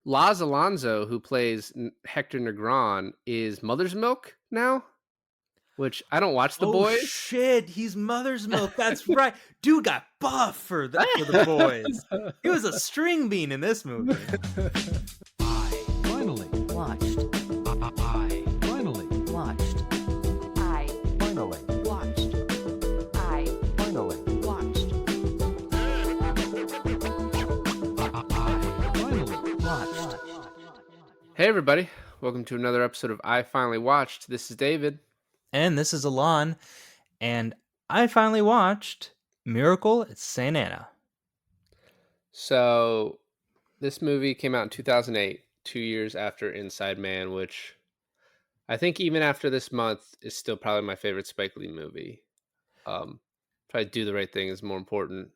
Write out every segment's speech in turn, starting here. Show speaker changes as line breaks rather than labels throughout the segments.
Laz Alonso, who plays Hector Negron, is Mother's Milk now, which I don't watch The
Oh
Boys.
shit, he's Mother's Milk. That's right. Dude got buff for the boys. He was a string bean in this movie.
I finally
Watched.
I finally
Watched.
I
finally
watched. I
finally
watched.
I finally
Watched.
Hey, everybody. Welcome to another episode of I Finally Watched. This is David.
And this is Alon, and I finally watched Miracle at St. Anna.
So, this movie came out in 2008, 2 years after Inside Man, which I think even after this month is still probably my favorite Spike Lee movie. Probably Do the Right Thing is more important,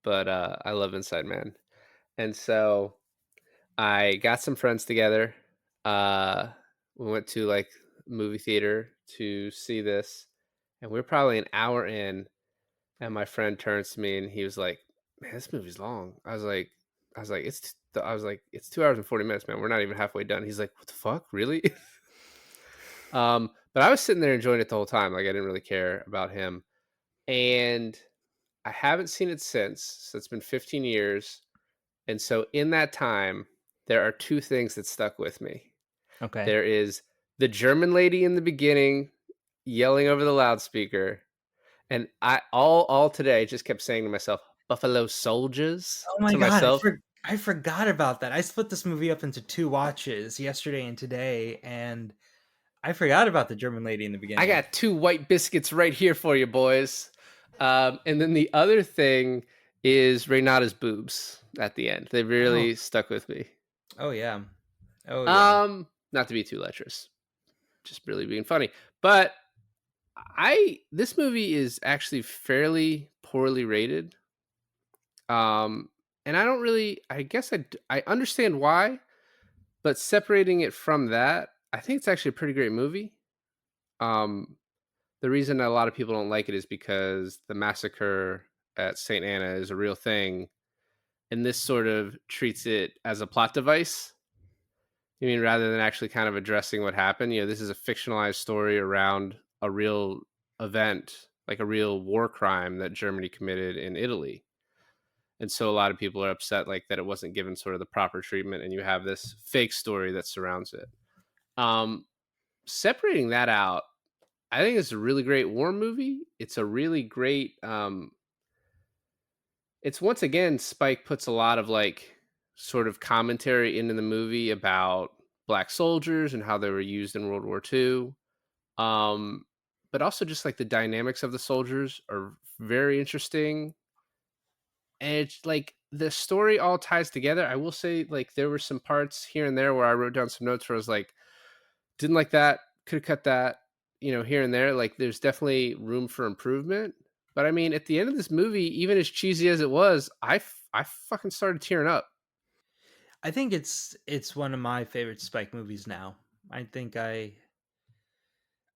but I love Inside Man. And so I got some friends together. We went to like movie theater to see this, and we are probably an hour in, and my friend turns to me and he was like, "Man, this movie's long." I was like, "It's 2 hours and 40 minutes, man. We're not even halfway done." He's like, "What the fuck, really?" But I was sitting there enjoying it the whole time. Like I didn't really care about him, and I haven't seen it since. So it's been 15 years, and so in that time, there are two things that stuck with me.
Okay.
There is the German lady in the beginning yelling over the loudspeaker, and I all today I just kept saying to myself, "Buffalo Soldiers"
Oh my
to
god,
myself.
I forgot about that. I split this movie up into two watches, yesterday and today, and I forgot about the German lady in the
I
beginning.
got two white biscuits right here for you, boys. And then the other thing is Renata's boobs at the end. They
Oh,
really stuck with me.
oh yeah. Oh yeah.
Not to be too lecherous, just really being funny. But this movie is actually fairly poorly rated. Um, and I don't really. I guess I understand why, but separating it from that, I think it's actually a pretty great movie. Um, the reason a lot of people don't like it is because the massacre at St. Anna is a real thing, and this sort of treats it as a plot device. You mean rather than actually kind of addressing what happened? This is a fictionalized story around a real event, like a real war crime that Germany committed in Italy. And so a lot of people are upset like that it wasn't given sort of the proper treatment, and you have this fake story that surrounds it. Um, Separating that out, I think it's a really great war movie. It's a really great it's once again Spike puts a lot of like sort of commentary into the movie about black soldiers and how they were used in World War II. Um but also just like the dynamics of the soldiers are very interesting. And it's like the story all ties together. I will say like there were some parts here and there where I wrote down some notes where I was like, didn't like that, could have cut that, here and there. Like there's definitely room for improvement. But I mean, at the end of this movie, even as cheesy as it was, I fucking started tearing up.
I think it's one of my favorite Spike movies now. I think I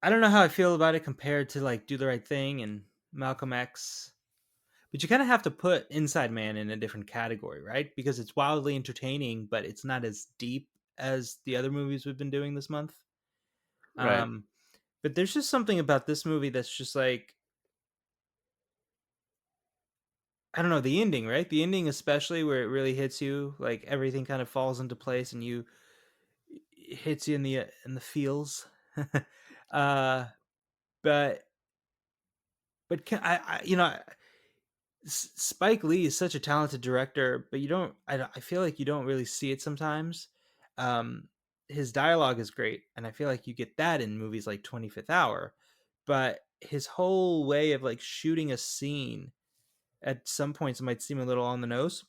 don't know how I feel about it compared to like Do the Right Thing and Malcolm X. But you kind of have to put Inside Man in a different category, right? Because it's wildly entertaining, but it's not as deep as the other movies we've been doing this month.
Right.
Um, but there's just something about this movie that's just like, I don't know, the ending, right? The ending, especially where it really hits you, like everything kind of falls into place and you it hits you in the feels. uh, but Spike Lee is such a talented director, but I feel like you don't really see it sometimes. Um, his dialogue is great, and I feel like you get that in movies like 25th Hour, but his whole way of like shooting a scene at some points might seem a little on the nose.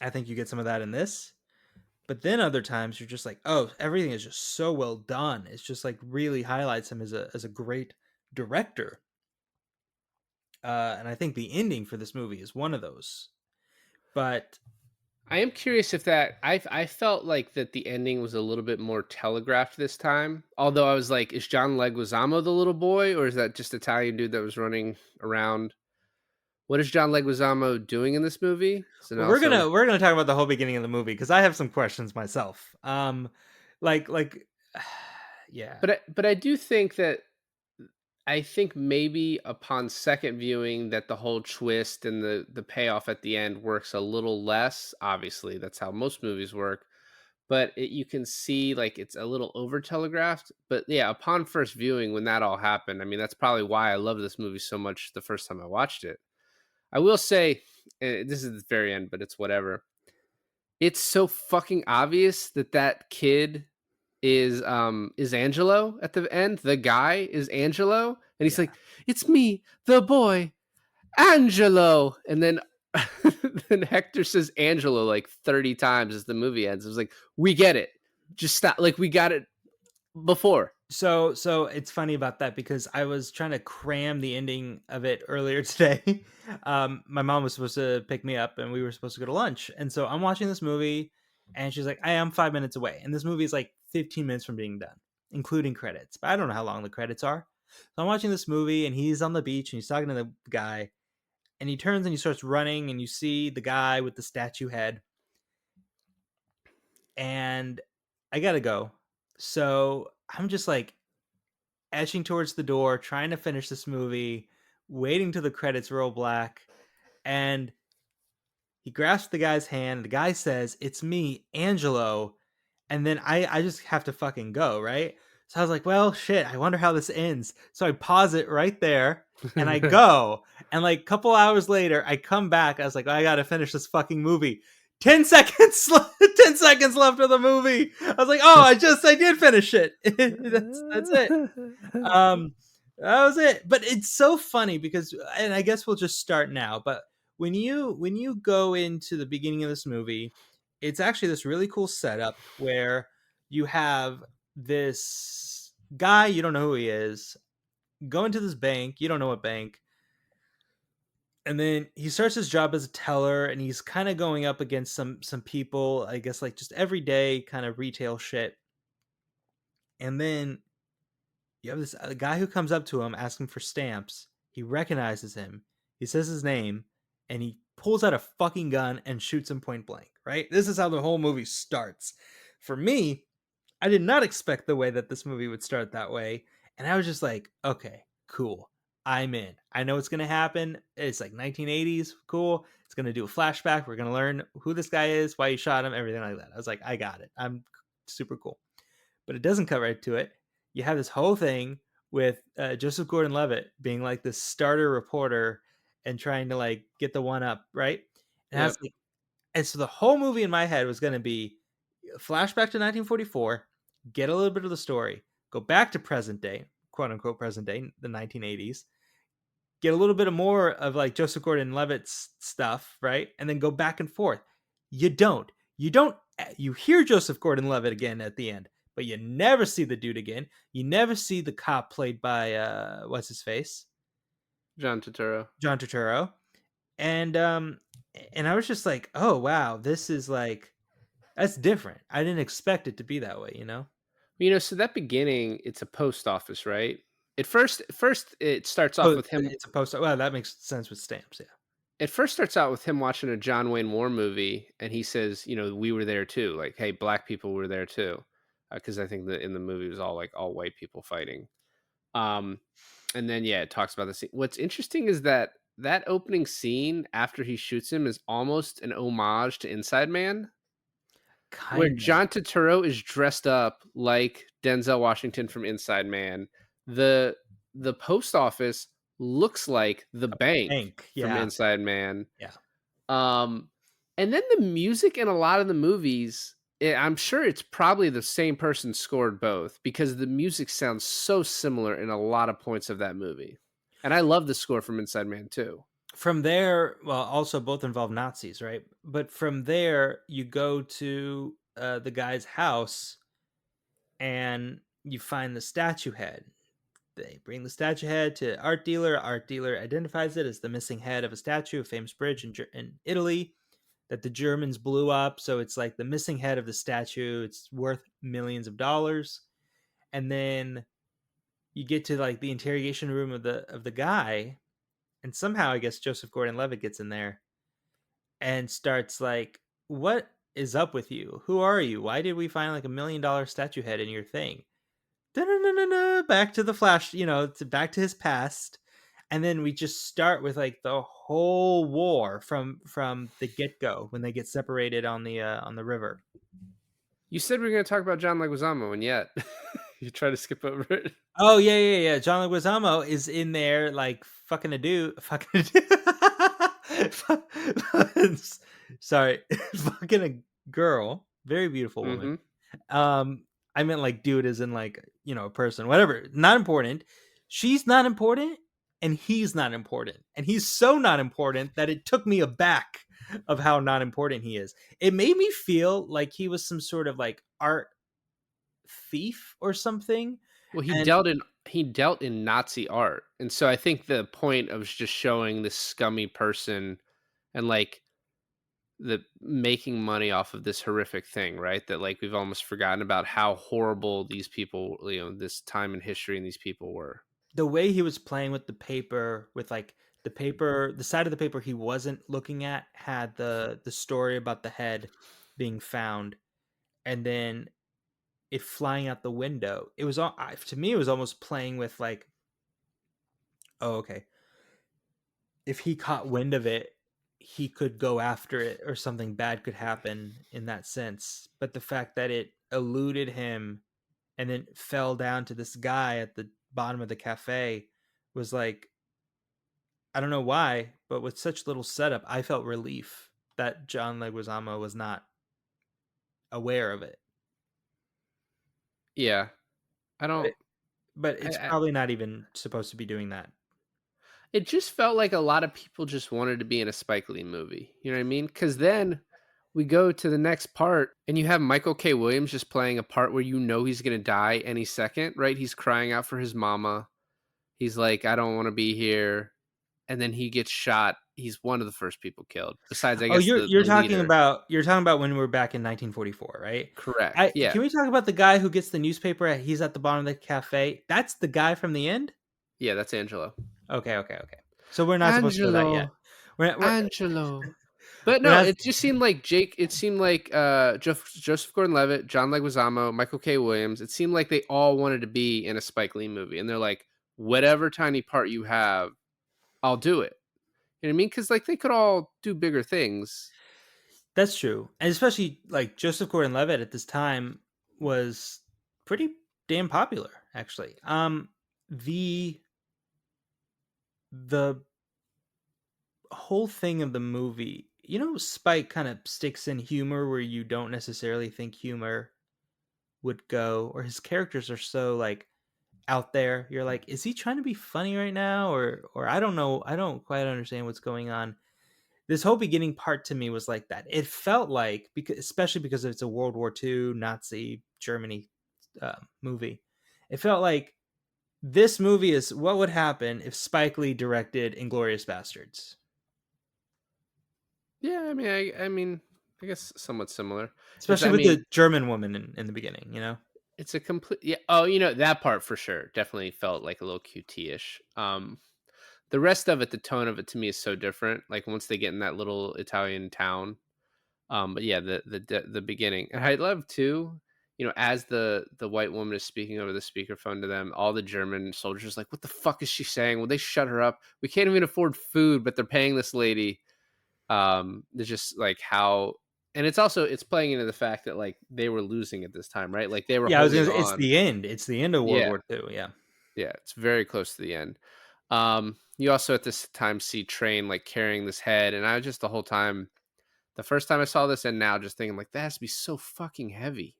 I think you get some of that in this, but then other times you're just like, oh, everything is just so well done. It's just like really highlights him as a great director. And I think the ending for this movie is one of those. But
I am curious if I felt like that the ending was a little bit more telegraphed this time. Although I was like, is John Leguizamo the little boy, or is that just Italian dude that was running around? What is John Leguizamo doing in this movie? Is it
Well, we're
also?
gonna we're gonna talk about the whole beginning of the movie because I have some questions myself. Like, yeah,
But I do think that I think maybe upon second viewing that the whole twist and the payoff at the end works a little less. Obviously, that's how most movies work. But you can see like it's a little over telegraphed. But yeah, upon first viewing, when that all happened, I mean, that's probably why I love this movie so much the first time I watched it. I will say, this is the very end, but it's whatever. It's so fucking obvious that that kid is Angelo at the end. The guy is Angelo, and he's
yeah.
like, "It's me, the boy, Angelo." And then then Hector says Angelo like 30 times as the movie ends. It was like, "We get it. Just stop. Like we got it before."
So it's funny about that because I was trying to cram the ending of it earlier today. My mom was supposed to pick me up and we were supposed to go to lunch. And so I'm watching this movie and she's like, I am 5 minutes away. And this movie is like 15 minutes from being done, including credits. But I don't know how long the credits are. So I'm watching this movie and he's on the beach and he's talking to the guy and he turns and he starts running and you see the guy with the statue head. And I gotta go. So I'm just like edging towards the door, trying to finish this movie, waiting till the credits roll black, and he grasps the guy's hand. The guy says, "It's me, Angelo," and then I just have to fucking go, right? So I was like, well, shit, I wonder how this ends. So I pause it right there and I go. And like a couple hours later, I come back. I was like, I gotta finish this fucking movie. 10 seconds 10 seconds left of the movie. I was like, oh, I did finish it. That's it. Um, that was it. But it's so funny because, and I guess we'll just start now. But when you go into the beginning of this movie, it's actually this really cool setup where you have this guy, you don't know who he is, go into this bank, you don't know what bank, and then he starts his job as a teller, and he's kind of going up against some people, I guess, like just everyday kind of retail shit. And then you have this guy who comes up to him asking for stamps. He recognizes him. He says his name, and he pulls out a fucking gun and shoots him point blank. Right? This is how the whole movie starts. For me, I did not expect the way that this movie would start that way, and I was just like, okay, cool. I'm in. I know what's gonna happen. It's like 1980s, cool. It's gonna do a flashback. We're gonna learn who this guy is, why he shot him, everything like that. I was like, I got it. I'm super cool. But it doesn't cut right to it. You have this whole thing with Joseph Gordon-Levitt being like the starter reporter and trying to like get the one up, right? And I
Yep.
was like, and so the whole movie in my head was going to be flashback to 1944, get a little bit of the story, go back to present day, quote unquote present day, the 1980s, get a little bit of more of like Joseph Gordon-Levitt's stuff, right? And then go back and forth. You don't. You hear Joseph Gordon-Levitt again at the end, but you never see the dude again. You never see the cop played by what's his face?
John Turturro.
John Turturro. And I was just like, "Oh, wow, this is like that's different. I didn't expect it to be that way, you know?"
So that beginning, it's a post office, right? At first, it starts off
Oh,
with him.
it's a post. Well, that makes sense with stamps, yeah.
It first starts out with him watching a John Wayne Moore movie, and he says, "We were there too. Like, hey, black people were there too," because I think that in the movie it was all like all white people fighting. Um, and then yeah, it talks about the scene. What's interesting is that opening scene after he shoots him is almost an homage to Inside Man, where
Kind of
John Turturro is dressed up like Denzel Washington from Inside Man. The post office looks like the bank
bank.
from
Yeah.
Inside Man.
Yeah.
Um, and then the music in a lot of the movies, I'm sure it's probably the same person scored both because the music sounds so similar in a lot of points of that movie. And I love the score from Inside Man too.
From there, well, also both involve Nazis, right? But from there, you go to the guy's house and you find the statue head. They bring the statue head to art dealer. Art dealer identifies it as the missing head of a statue, a famous bridge in Italy that the Germans blew up. So it's like the missing head of the statue. It's worth millions of dollars. And then you get to like the interrogation room of the guy, and somehow I guess Joseph Gordon-Levitt gets in there and starts like, "What is up with you? Who are you? Why did we find like $1 million statue head in your thing?" Da-na-na-na-na, back to the Flash, back to his past, and then we just start with like the whole war from the get go when they get separated on the river.
You said we were going to talk about John Leguizamo, and yet you try to skip over it.
Oh yeah, yeah, yeah. John Leguizamo is in there like fucking a dude, fucking a dude. Sorry, fucking a girl, very beautiful woman.
Hmm.
Um, I meant like dude as in like, a person, whatever. Not important. She's not important, and he's not important. And he's so not important that it took me aback of how not important he is. It made me feel like he was some sort of like art thief or something.
Well,
And
he dealt in Nazi art, and so I think the point of just showing this scummy person and like the making money off of this horrific thing, right? That like we've almost forgotten about how horrible these people, this time in history and these people were.
the way he was playing with the paper, with like the side of the paper he wasn't looking at had the story about the head being found, and then it flying out the window. It was all to me. It was almost playing with like, oh, okay, if he caught wind of it, he could go after it, or something bad could happen in that sense. But the fact that it eluded him and then fell down to this guy at the bottom of the cafe was like, I don't know why, but with such little setup, I felt relief that John Leguizamo was not aware of it.
Yeah, I
But
don't.
but it's
I
probably not even supposed to be doing that.
It just felt like a lot of people just wanted to be in a Spike Lee movie. You know what I mean? Because then we go to the next part, and you have Michael K. Williams just playing a part where he's going to die any second, right? He's crying out for his mama. He's like, I don't want to be here. And then he gets shot. He's one of the first people killed. Besides, I
Oh,
guess
you're
the
talking
leader.
about when we're back in 1944, right?
Correct.
I
Yeah.
Can we talk about the guy who gets the newspaper? He's at the bottom of the cafe. That's the guy from the end.
Yeah, that's Angelo.
Okay, okay, okay. So we're not supposed to know that yet.
Angelo. Angelo. But
we're
no,
not.
it just seemed like it seemed like Joseph Gordon-Levitt, John Leguizamo, Michael K. Williams. It seemed like they all wanted to be in a Spike Lee movie, and they're like, whatever tiny part you have, I'll do it. You know what I mean? Because like they could all do bigger things.
That's true, and especially like Joseph Gordon-Levitt at this time was pretty damn popular, actually. The whole thing of the movie, Spike kind of sticks in humor where you don't necessarily think humor would go, or his characters are so like out there. You're like, is he trying to be funny right now, or I don't know. I don't quite understand what's going on. This whole beginning part to me was like that. It felt like, because especially because it's a World War II Nazi Germany movie, it felt like this movie is what would happen if Spike Lee directed Inglorious Bastards.
Yeah, I mean, I guess somewhat similar.
Especially
I
with
mean,
the German woman in the beginning.
it's a complete yeah. Oh, that part for sure definitely felt like a little QT-ish. The rest of it, the tone of it to me is so different. Like once they get in that little Italian town. But yeah, the beginning, and I love too. As the white woman is speaking over the speakerphone to them, all the German soldiers like, "What the fuck is she saying? Will they shut her up? We can't even afford food, but they're paying this lady." There's just like how, and it's playing into the fact that like they were losing at this time, right? Like they were
Yeah, I was
holding
gonna say it's
on.
the end. It's the end of World
Yeah,
War II. Yeah.
yeah, it's very close to the end. You also at this time see Train like carrying this head, and I just the whole time, the first time I saw this, and now just thinking like that has to be so fucking heavy.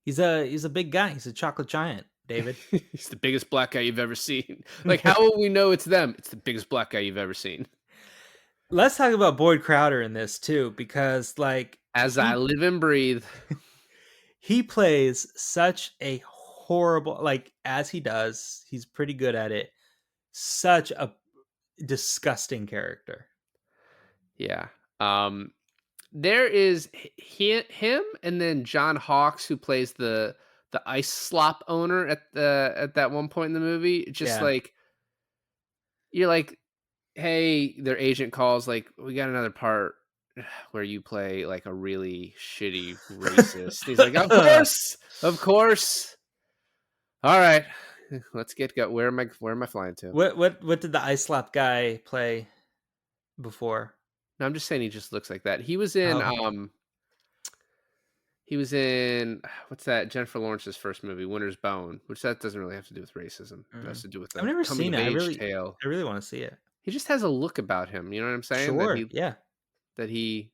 He's a big guy. He's a chocolate giant, David.
He's the biggest black guy you've ever seen. Like, how will we know it's them? It's the biggest black guy you've ever seen.
Let's talk about Boyd Crowder in this too, because like
As I live and breathe.
he plays such a horrible, like, as he does, he's pretty good at it. Such a disgusting character.
Yeah. There is him, and then John Hawkes, who plays the ice slop owner at that one point in the movie. Just
Yeah.
like you're like, hey, their agent calls like, we got another part where you play like a really shitty racist. He's like, of course. All right, let's get go. Where am I flying to?
What did the ice slap guy play before?
No, I'm just saying he just looks like that.
Oh,
He was in what's that? Jennifer Lawrence's first movie, Winter's Bone, which that doesn't really have to do with racism. It has to do with
I've
a
never
coming
seen
of
it.
age tale.
I really want to see it.
He just has a look about him. You know what I'm saying?
Sure, yeah.
That he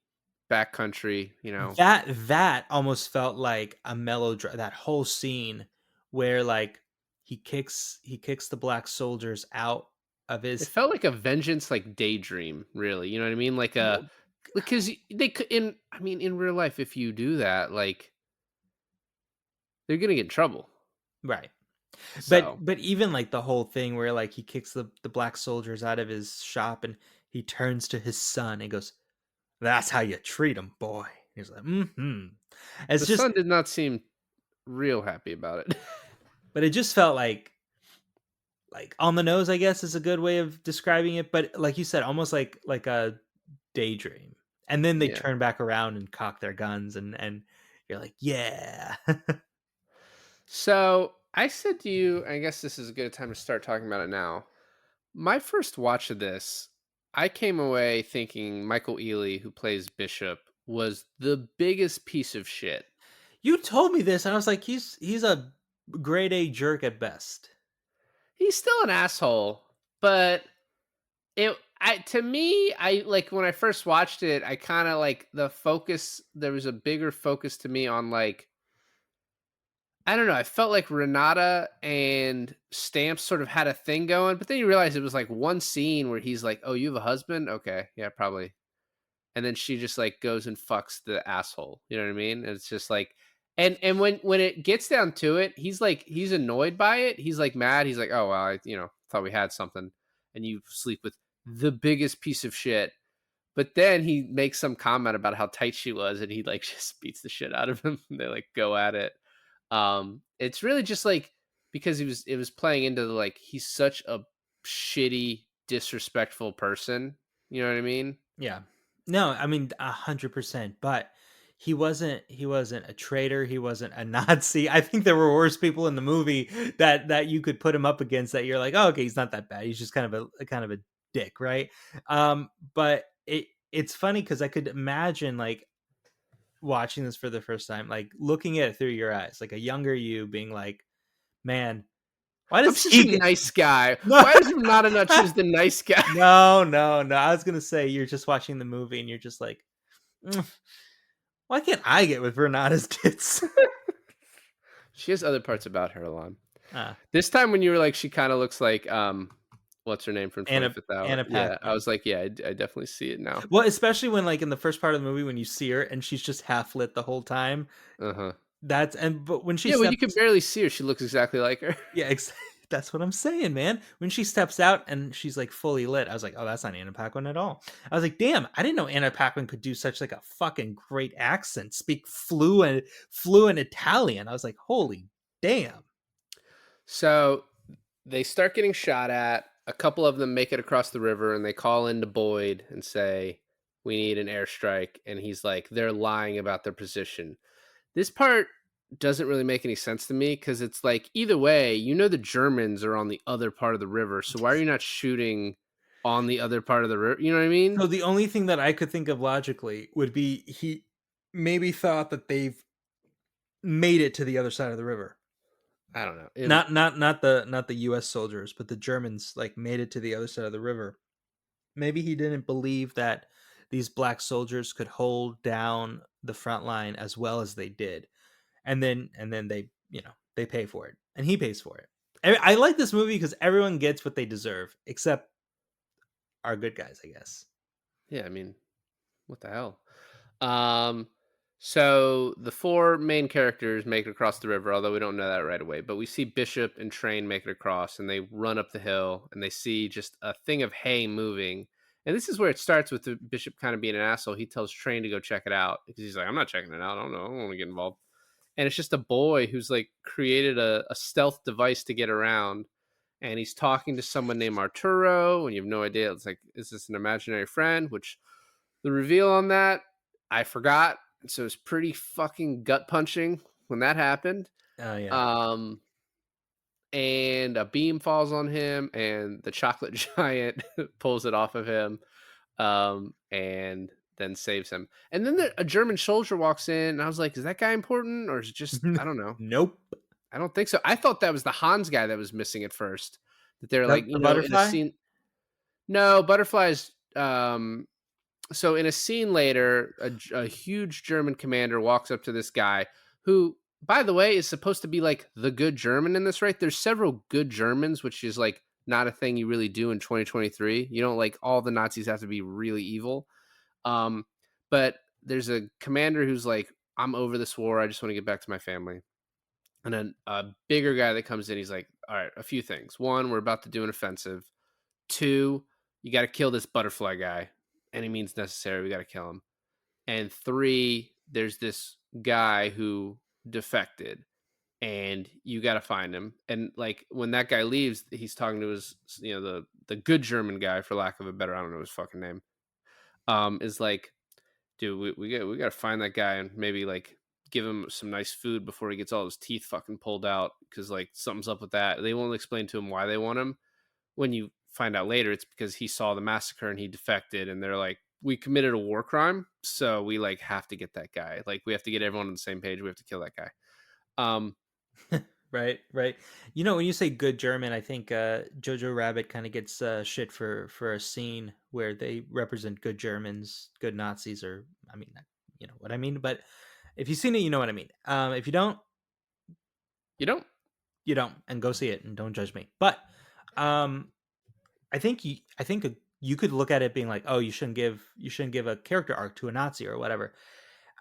backcountry.
That almost felt like a melodrama. That whole scene where like he kicks the black soldiers out of
It
his.
felt like a vengeance, like daydream. Really, you know what I mean? Like a
Well,
because they could in. I mean, in real life, if you do that, like they're gonna get in trouble.
right. But
So
but even like the whole thing where like he kicks the black soldiers out of his shop and he turns to his son and goes, "That's how you treat him, boy." He's like, "Mm-hmm."
the
It's just,
son did not seem real happy about it.
but it just felt like on the nose, I guess is a good way of describing it. But like you said, almost like a daydream. And then they
Yeah.
turn back around and cock their guns and you're like, yeah.
So I said to you, I guess this is a good time to start talking about it now. My first watch of this, I came away thinking Michael Ealy, who plays Bishop, was the biggest piece of shit.
You told me this and I was like, he's a grade A jerk at best.
He's still an asshole, but to me, I like when I first watched it, I kind of like the focus, there was a bigger focus to me on like I don't know. I felt like Renata and Stamps sort of had a thing going, but then you realize it was like one scene where he's like, "Oh, you have a husband? Okay, yeah, probably." And then she just like goes and fucks the asshole. You know what I mean? And it's just like, and when it gets down to it, he's annoyed by it. He's like mad. He's like, "Oh well, I thought we had something," and you sleep with the biggest piece of shit. But then he makes some comment about how tight she was, and he like just beats the shit out of him. They like go at it. It's really just like because it was playing into the like he's such a shitty, disrespectful person. You know what I mean?
Yeah. No, I mean 100%. But he wasn't a traitor. He wasn't a Nazi. I think there were worse people in the movie that you could put him up against. That you're like, oh, okay, he's not that bad. He's just kind of a dick, right? But it's funny because I could imagine like watching this for the first time, like looking at it through your eyes, like a younger you being like, man, why
I'm
does
such a
he get
nice guy.
no?
Why is not enough choose the nice guy?
No. I was gonna say you're just watching the movie and you're just like, "Mm, why can't I get with Renata's tits?"
She has other parts about her, Alon.
Ah,
This time when you were like, she kind of looks like what's her name from
Anna
25th Hour?
Anna
Yeah, I
Paquin.
was like, yeah, I definitely see it now.
Well, especially when like in the first part of the movie when you see her and she's just half lit the whole time.
Uh huh.
But when she
Yeah, well, you could
steps,
barely see her. She looks exactly like her.
yeah, that's what I'm saying, man. When she steps out and she's like fully lit, I was like, oh, that's not Anna Paquin at all. I was like, damn, I didn't know Anna Paquin could do such like a fucking great accent, speak fluent Italian. I was like, holy damn.
So they start getting shot at. A couple of them make it across the river and they call into Boyd and say, we need an airstrike. And he's like, they're lying about their position. This part doesn't really make any sense to me because it's like, either way, the Germans are on the other part of the river. So why are you not shooting on the other part of the river? You know what I mean?
So the only thing that I could think of logically would be he maybe thought that they've made it to the other side of the river.
I don't know.
Not the US soldiers, but the Germans like made it to the other side of the river. Maybe he didn't believe that these black soldiers could hold down the front line as well as they did. And then they, they pay for it. And he pays for it. I like this movie because everyone gets what they deserve, except our good guys, I guess.
Yeah, I mean, what the hell? Um, so the four main characters make it across the river, although we don't know that right away. But we see Bishop and Train make it across, and they run up the hill, and they see just a thing of hay moving. And this is where it starts with the Bishop kind of being an asshole. He tells Train to go check it out because he's like, "I'm not checking it out. I don't know. I don't want to get involved." And it's just a boy who's like created a stealth device to get around. and he's talking to someone named Arturo, and you have no idea. It's like, is this an imaginary friend? Which the reveal on that, I forgot. So it's pretty fucking gut punching when that happened.
Oh yeah.
Um, and a beam falls on him, and the chocolate giant pulls it off of him, and then saves him. And then a German soldier walks in, and I was like, "Is that guy important, or is it just I don't know?
Nope.
I don't think so." I thought that was the Hans guy that was missing at first. That they're like,
The
in a
butterfly?
scene. No, butterflies. So in a scene later, a huge German commander walks up to this guy who, by the way, is supposed to be like the good German in this, right? There's several good Germans, which is like not a thing you really do in 2023. You don't like all the Nazis have to be really evil. Um, but there's a commander who's like, I'm over this war. I just want to get back to my family. And then a bigger guy that comes in, he's like, all right, a few things. One, we're about to do an offensive. Two, you got to kill this butterfly guy. Any means necessary. We got to kill him. And three, there's this guy who defected, and you got to find him. And like when that guy leaves, he's talking to his, the good German guy, for lack of a better, I don't know his fucking name. Is like, dude, we got to find that guy and maybe like give him some nice food before he gets all his teeth fucking pulled out, because like something's up with that. They won't explain to him why they want him. When you find out later, it's because he saw the massacre and he defected, and they're like, we committed a war crime, so we like have to get that guy. Like we have to get everyone on the same page. We have to kill that guy. Um,
Right, right. When you say good German, I think Jojo Rabbit kind of gets shit for a scene where they represent good Germans, good Nazis, or I mean, you know what I mean. But if you've seen it, you know what I mean. If you don't,
you don't.
you don't, and go see it and don't judge me. But um, I think you could look at it being like, oh, you shouldn't give a character arc to a Nazi or whatever.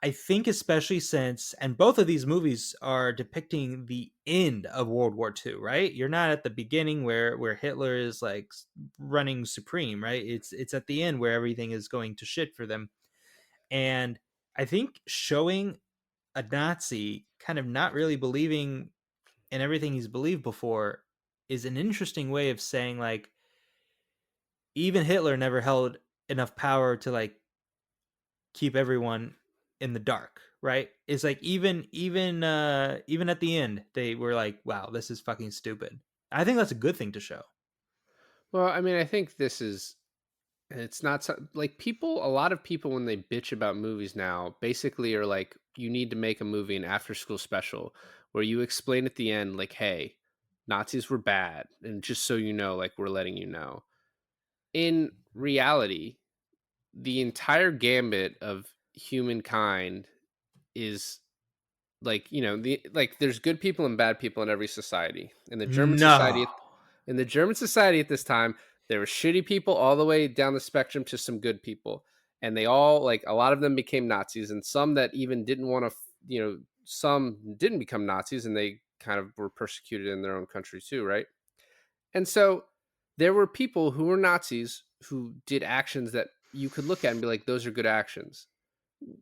I think especially since, and both of these movies are depicting the end of World War II, right? You're not at the beginning where Hitler is like running supreme, right? It's at the end where everything is going to shit for them. And I think showing a Nazi kind of not really believing in everything he's believed before is an interesting way of saying like even Hitler never held enough power to like keep everyone in the dark, right? It's like even at the end they were like, wow, this is fucking stupid. I think that's a good thing to show.
Well, I mean, I think it's not like people. A lot of people, when they bitch about movies now, basically are like, you need to make a movie, an after school special, where you explain at the end, like, hey, Nazis were bad, and just so you know, like, we're letting you know. In reality, the entire gambit of humankind is like, there's good people and bad people in every society.
No.
In the German society at this time, there were shitty people all the way down the spectrum to some good people, and they all, like, a lot of them became Nazis, and some that even didn't want to, some didn't become Nazis, and they kind of were persecuted in their own country too, right? And so there were people who were Nazis who did actions that you could look at and be like, those are good actions.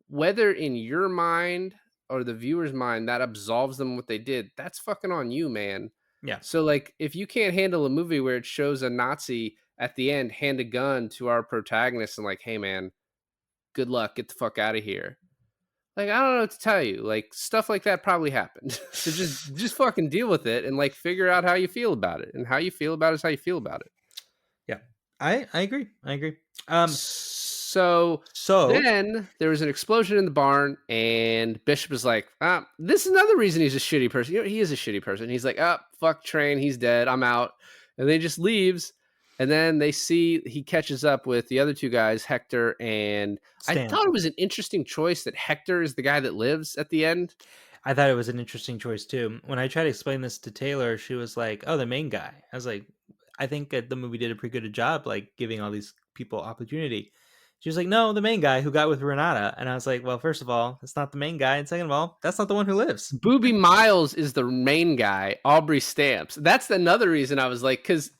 Whether in your mind or the viewer's mind that absolves them what they did, that's fucking on you, man.
Yeah.
So, like, if you can't handle a movie where it shows a Nazi at the end hand a gun to our protagonist and like, hey, man, good luck, get the fuck out of here. Like, I don't know what to tell you. Like, stuff like that probably happened. So just fucking deal with it and like figure out how you feel about it. And how you feel about it is how you feel about it.
Yeah. I agree. I agree.
So
So
then there was an explosion in the barn, and Bishop is like, this is another reason he's a shitty person. He is a shitty person. He's like, fuck Train, he's dead, I'm out. And then he just leaves. And then they see he catches up with the other two guys, Hector and I
Stan.
thought it was an interesting choice that Hector is the guy that lives at the end.
I thought it was an interesting choice too. When I tried to explain this to Taylor, she was like, "Oh, the main guy." I was like, "I think the movie did a pretty good job, like giving all these people opportunity." She was like, "No, the main guy who got with Renata." And I was like, "Well, first of all, that's not the main guy, and second of all, that's not the one who lives."
Booby Miles is the main guy. Aubrey Stamps. That's another reason I was like, because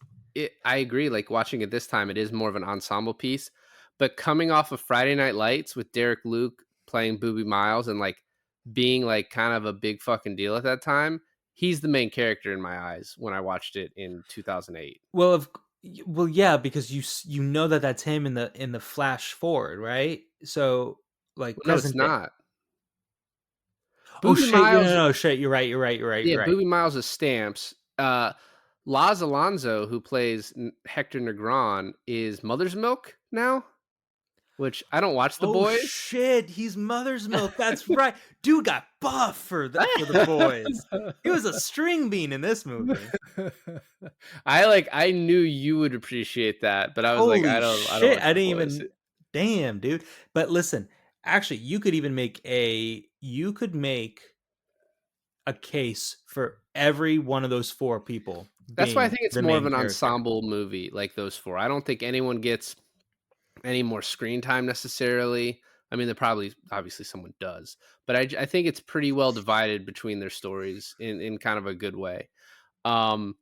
I agree. Like watching it this time, it is more of an ensemble piece. But coming off of Friday Night Lights with Derek Luke playing Booby Miles and like being like kind of a big fucking deal at that time, he's the main character in my eyes when I watched it in 2008.
Well, well, yeah, because you know that that's him in the flash forward, right? So like
Well, no, it's
present day.
not.
Oh
Booby
shit! No,
Miles,
no, no, shit! You're right. You're right. You're right.
yeah,
You're right.
Booby Miles is Stamps. Laz Alonso, who plays Hector Negron, is Mother's Milk now, which I don't watch The
Oh
Boys.
shit! He's Mother's Milk. That's right. Dude got buff for the boys. He was a string bean in this movie.
I knew you would appreciate that, but I was like,
Holy
I don't
shit!
watch
I
The
didn't
Boys.
even. Damn, dude. But listen, actually, you could make a case for every one of those four people
That's why I
being
think it's
the
more of
main
an
character.
ensemble movie like those four. I don't think anyone gets any more screen time necessarily. I mean, there probably obviously someone does, but I think it's pretty well divided between their stories in kind of a good way. Um,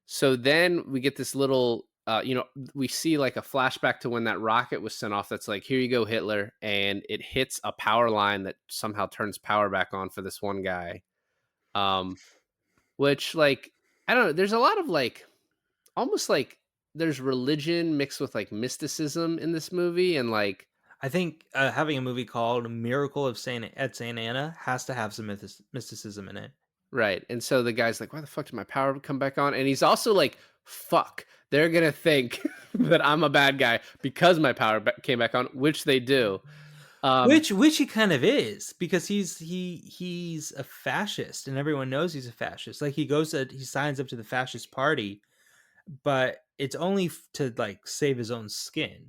so then we get this little, we see like a flashback to when that rocket was sent off. That's like, here you go, Hitler, and it hits a power line that somehow turns power back on for this one guy. Um, which like I don't know. There's a lot of like almost like there's religion mixed with like mysticism in this movie, and like
I think having a movie called Miracle of Saint Anna has to have some mysticism in it.
right. And so the guy's like, why the fuck did my power come back on? And he's also like, fuck, they're gonna think that I'm a bad guy because my power came back on, which they do.
Which he kind of is, because he's a fascist and everyone knows he's a fascist. Like he signs up to the fascist party, but it's only to like save his own skin.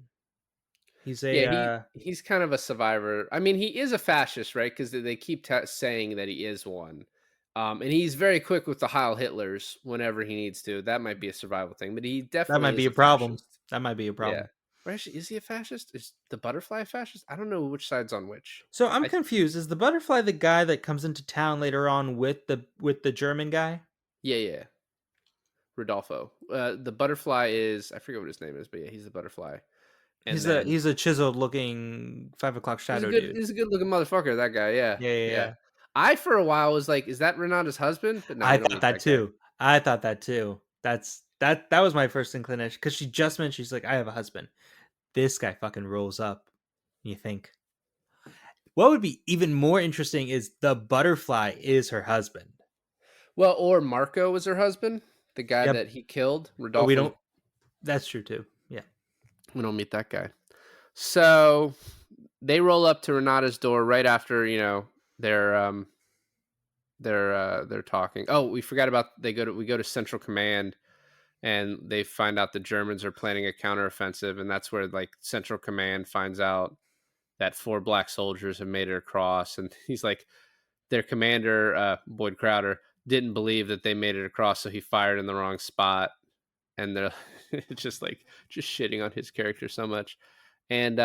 He's a
Yeah, he's kind of a survivor. I mean, he is a fascist, right? Because they keep saying that he is one. And he's very quick with the Heil Hitlers whenever he needs to. That might be a survival thing, but he
that
definitely
might be
is
a
a
problem.
fascist.
That might be a
Yeah.
problem.
Or actually, is he a fascist? Is the butterfly a fascist? I don't know which side's on which.
So I'm
I
confused. Is the butterfly the guy that comes into town later on with the German guy?
yeah. Rodolfo. The butterfly is I forget what his name is, but yeah, he's the butterfly. And then
He's a chiseled looking 5 o'clock shadow dude.
he's a good looking motherfucker, that guy, yeah.
Yeah, yeah,
Yeah.
yeah.
I for a while was like, is that Renata's husband? But no,
I
we don't
thought
meet
that
that guy.
too. I thought that too. That was my first inclination, because she just mentioned, she's like, I have a husband. This guy fucking rolls up. You think what would be even more interesting is the butterfly is her husband.
Well, or Marco was her husband, the guy
Yep.
that he killed.
But we
Rodolfo's
don't. That's true too. Yeah.
we don't meet that guy. So they roll up to Renata's door right after, they're they're talking. Oh, we forgot about we go to Central Command and they find out the Germans are planning a counteroffensive, and that's where like Central Command finds out that 4 black soldiers have made it across, and he's like, their commander, Boyd Crowder, didn't believe that they made it across, so he fired in the wrong spot, and they're just shitting on his character so much, and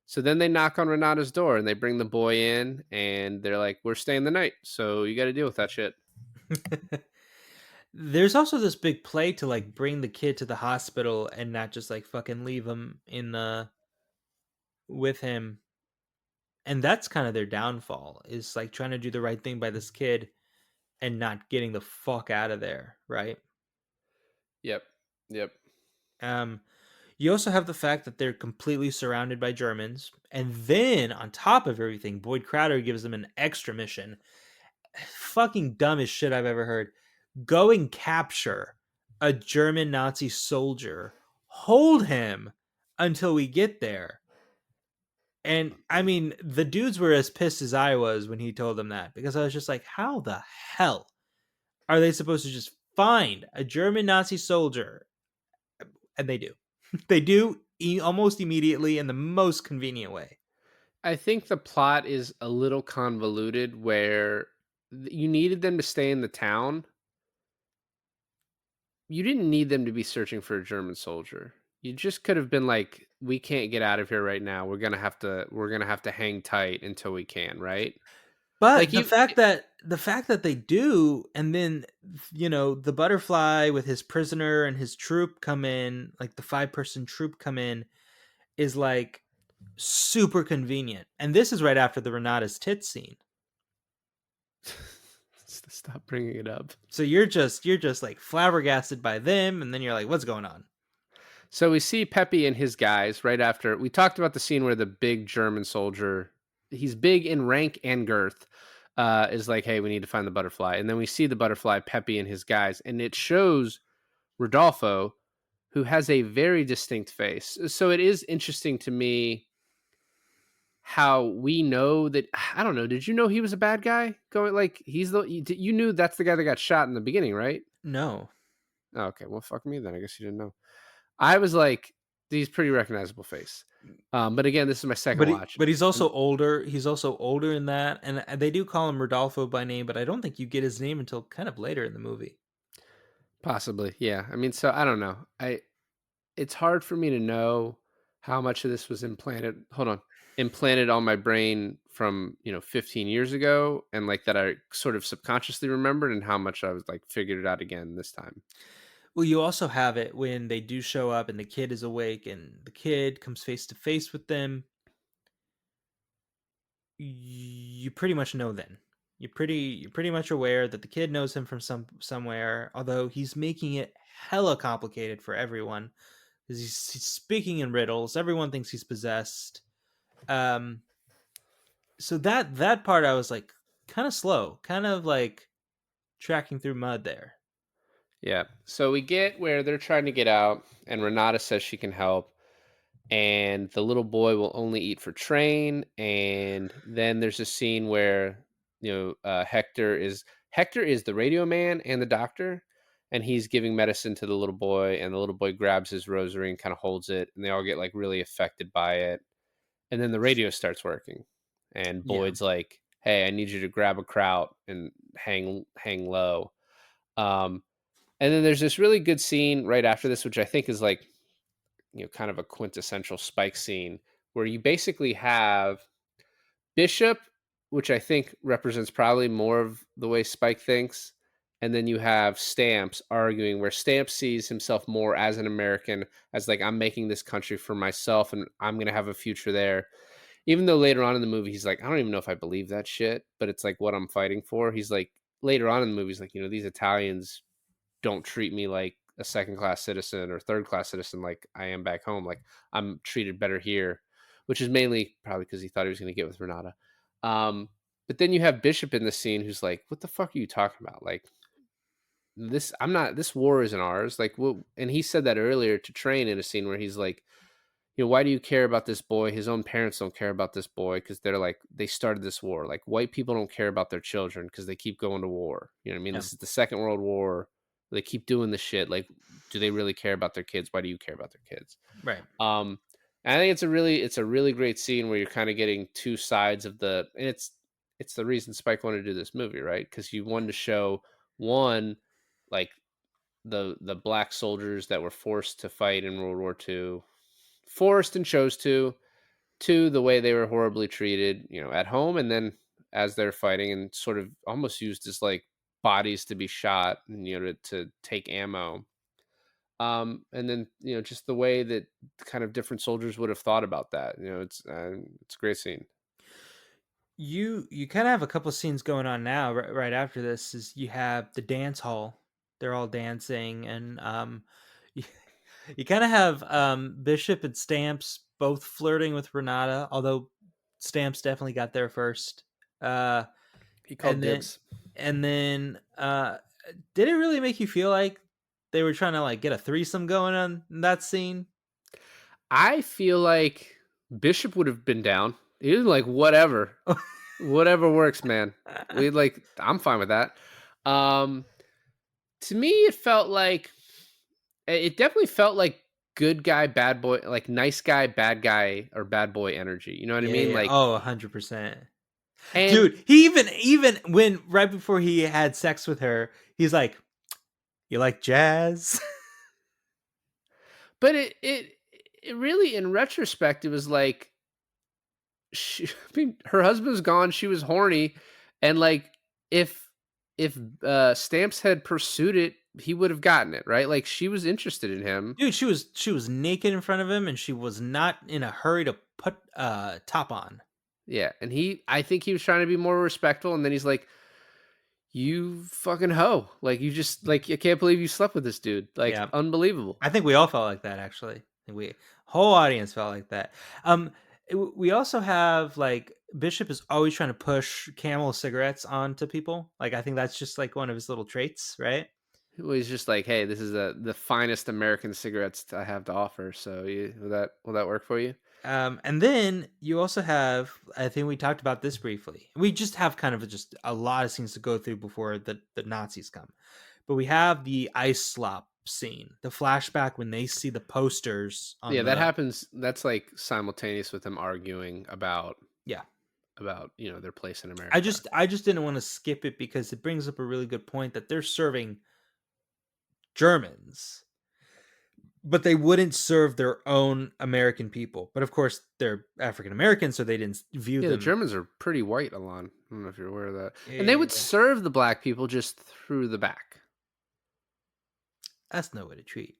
so then they knock on Renata's door and they bring the boy in, and they're like, we're staying the night, so you got to deal with that shit.
There's also this big play to like bring the kid to the hospital and not just like fucking leave him in the with him. And that's kind of their downfall, is like trying to do the right thing by this kid and not getting the fuck out of there, right?
Yep.
Um you also have the fact that they're completely surrounded by Germans, and then on top of everything, Boyd Crowder gives them an extra mission. Fucking dumbest shit I've ever heard. Go and capture a German Nazi soldier. Hold him until we get there. And I mean, the dudes were as pissed as I was when he told them that, because I was just like, how the hell are they supposed to just find a German Nazi soldier? And they do. They do almost immediately in the most convenient way.
I think the plot is a little convoluted where you needed them to stay in the town. You didn't need them to be searching for a German soldier. You just could have been like, we can't get out of here right now. We're gonna have to hang tight until we can, right?
But
Like
the fact that they do, and then the butterfly with his prisoner and his troop come in, like the 5-person troop come in, is like super convenient. And this is right after the Renata's tits scene.
Stop bringing it up.
So you're just like flabbergasted by them, and then you're like, what's going on?
So we see Pepe and his guys right after we talked about the scene where the big German soldier, he's big in rank and girth, is like, hey, we need to find the butterfly. And then we see the butterfly, Pepe and his guys, and it shows Rodolfo, who has a very distinct face. So it is interesting to me how we know that. I don't know. Did you know he was a bad guy? Going like he's the you knew that's the guy that got shot in the beginning, right?
No.
Oh, okay, well, fuck me then. I guess you didn't know. I was like, he's pretty recognizable face. But again, this is my second watch.
But he's
And
also older. He's also older in that, and they do call him Rodolfo by name, but I don't think you get his name until kind of later in the movie.
possibly, yeah. I mean, so I don't know. It's hard for me to know how much of this was implanted. Hold on, implanted on my brain from 15 years ago, and like that I sort of subconsciously remembered, and how much I was like figured it out again this time.
Well, you also have it when they do show up and the kid is awake and the kid comes face to face with them. You pretty much know then. You're pretty much aware that the kid knows him from somewhere, although he's making it hella complicated for everyone because he's speaking in riddles. Everyone thinks he's possessed. Um, so that part I was like kind of slow, kind of like tracking through mud there.
Yeah. So we get where they're trying to get out, and Renata says she can help, and the little boy will only eat for train. And then there's a scene where Hector is the radio man and the doctor, and he's giving medicine to the little boy, and the little boy grabs his rosary and kind of holds it, and they all get like really affected by it. And then the radio starts working, and
Yeah,
Boyd's like, "Hey, I need you to grab a kraut and hang low." Um, and then there's this really good scene right after this, which I think is like, kind of a quintessential Spike scene, where you basically have Bishop, which I think represents probably more of the way Spike thinks. And then you have Stamps arguing, where Stamps sees himself more as an American, as like, I'm making this country for myself and I'm going to have a future there. Even though later on in the movie, he's like, I don't even know if I believe that shit, but it's like what I'm fighting for. He's like, later on in the movie, he's like, these Italians don't treat me like a second class citizen or third class citizen like I am back home. Like, I'm treated better here, which is mainly probably because he thought he was going to get with Renata. But then you have Bishop in the scene who's like, "What the fuck are you talking about? Like, this war isn't ours." Like, and he said that earlier to Train in a scene where he's like, why do you care about this boy? His own parents don't care about this boy because they're like, they started this war. Like, white people don't care about their children because they keep going to war. You know what I mean?
yeah,
This is the Second World War. They keep doing this shit. Like, do they really care about their kids? Why do you care about their kids?
right.
And I think it's a really great scene where you're kind of getting two sides of and it's the reason Spike wanted to do this movie, right? Because you wanted to show one, like the black soldiers that were forced to fight in World War II, forced and chose to. Two, the way they were horribly treated, at home, and then as they're fighting, and sort of almost used as like bodies to be shot, and to take ammo. And then just the way that kind of different soldiers would have thought about that. It's a great scene.
You kind of have a couple scenes going on now. Right after this is you have the dance hall. They're all dancing, and you, you kind of have Bishop and Stamps both flirting with Renata, although Stamps definitely got there first. Uh,
He called
and then
dibs.
and then did it really make you feel like they were trying to like get a threesome going on in that scene?
I feel like Bishop would have been down. He was like, whatever works, man. I'm fine with that. Um, to me, it definitely felt like good guy, bad boy, like nice guy, bad guy, or bad boy energy. You know what I
Yeah,
mean?
yeah.
Like,
Oh, 100%.
and
Dude, he even when right before he had sex with her, he's like, "You like jazz?"
but it really, in retrospect, it was like, I mean, her husband's gone. She was horny, and like, if Stamps had pursued it, he would have gotten it, right? Like, she was interested in him.
Dude, she was naked in front of him and she was not in a hurry to put top on.
Yeah, and I think he was trying to be more respectful, and then he's like, you fucking hoe. Like, you just, like, I can't believe you slept with this dude. Like,
Yeah.
unbelievable.
I think we all felt like that actually. I think we whole audience felt like that. Um we also have like Bishop is always trying to push Camel cigarettes onto people. Like I think that's just like one of his little traits, right?
It was just like, hey, this is the finest American cigarettes I have to offer. So, will that work for you?
And then you also have, I think we talked about this briefly. We just have kind of just a lot of scenes to go through before the Nazis come. But we have the ice slop scene, the flashback when they see the posters on
Yeah, that
the,
happens. That's like simultaneous with them arguing
yeah.
about their place in America.
I just didn't want to skip it because it brings up a really good point that they're serving Germans, but they wouldn't serve their own American people. But of course, they're African American, so they didn't view
Yeah, the
them.
Germans are pretty white, Alon. I don't know if you're aware of that. And they would
Yeah,
serve the black people just through the back.
that's no way to treat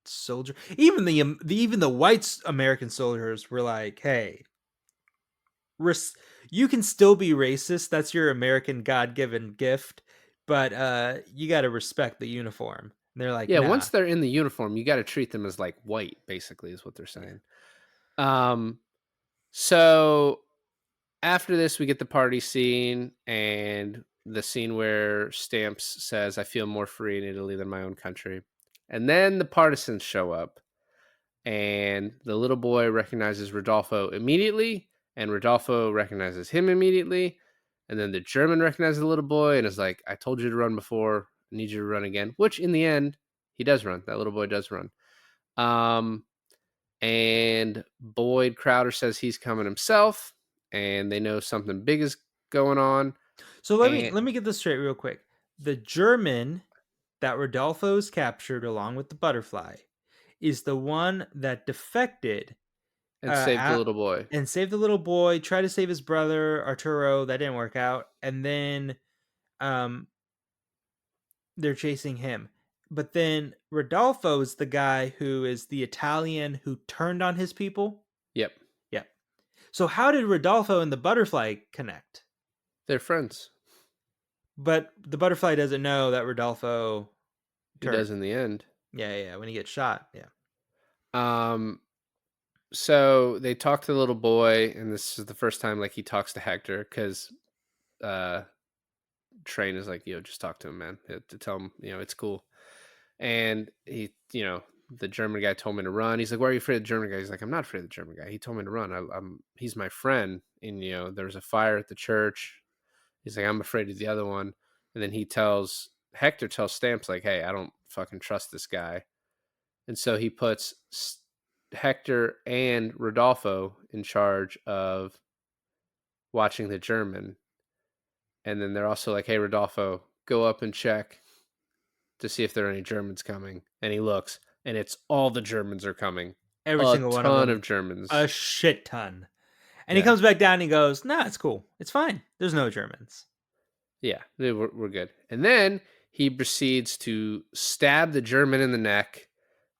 soldier. Even even the white American soldiers were like, "Hey, you can still be racist. That's your American God given gift, but you got to respect the uniform." And they're like,
Yeah,
"Nah."
once they're in the uniform, you got to treat them as like white, basically, is what they're
Yeah.
saying. Um, so after this, we get the party scene and the scene where Stamps says, "I feel more free in Italy than my own country," and then the partisans show up. And the little boy recognizes Rodolfo immediately, and Rodolfo recognizes him immediately. And then the German recognizes the little boy and is like, "I told you to run before. I need you to run again." Which, in the end, he does run. That little boy does run. Um, and Boyd Crowder says he's coming himself, and they know something big is going on.
So
And
let me get this straight real quick. The German that Rodolfo's captured along with the butterfly is the one that defected
save the
at,
little boy.
and saved the little boy, tried to save his brother Arturo, that didn't work out, and then um they're chasing him. But then Rodolfo is the guy who is the Italian who turned on his people.
Yep,
Yeah. So how did Rodolfo and the butterfly connect?
they're friends.
But the butterfly doesn't know that Rodolfo
He
turned.
does in the end.
Yeah, yeah, when he gets shot. Yeah.
Um, So they talk to the little boy, and this is the first time like he talks to Hector because uh Train is like, just talk to him, man. To tell him, it's cool. And the German guy told me to run. He's like, "Why are you afraid of the German guy?" He's like, "I'm not afraid of the German guy. He told me to run. He's my friend. And there was a fire at the church." He's like, "I'm afraid of the other one." And then Hector tells Stamps like, "Hey, I don't fucking trust this guy." And so he puts Hector and Rodolfo in charge of watching the German. And then they're also like, "Hey, Rodolfo, go up and check to see if there are any Germans coming." And he looks, and it's all the Germans are coming.
Every
A
single one of
ton of
them, a
Germans.
shit ton. And he
Yeah.
comes back down and he goes, "Nah, it's cool. It's fine. There's no Germans."
Yeah, we're good. And then he proceeds to stab the German in the neck,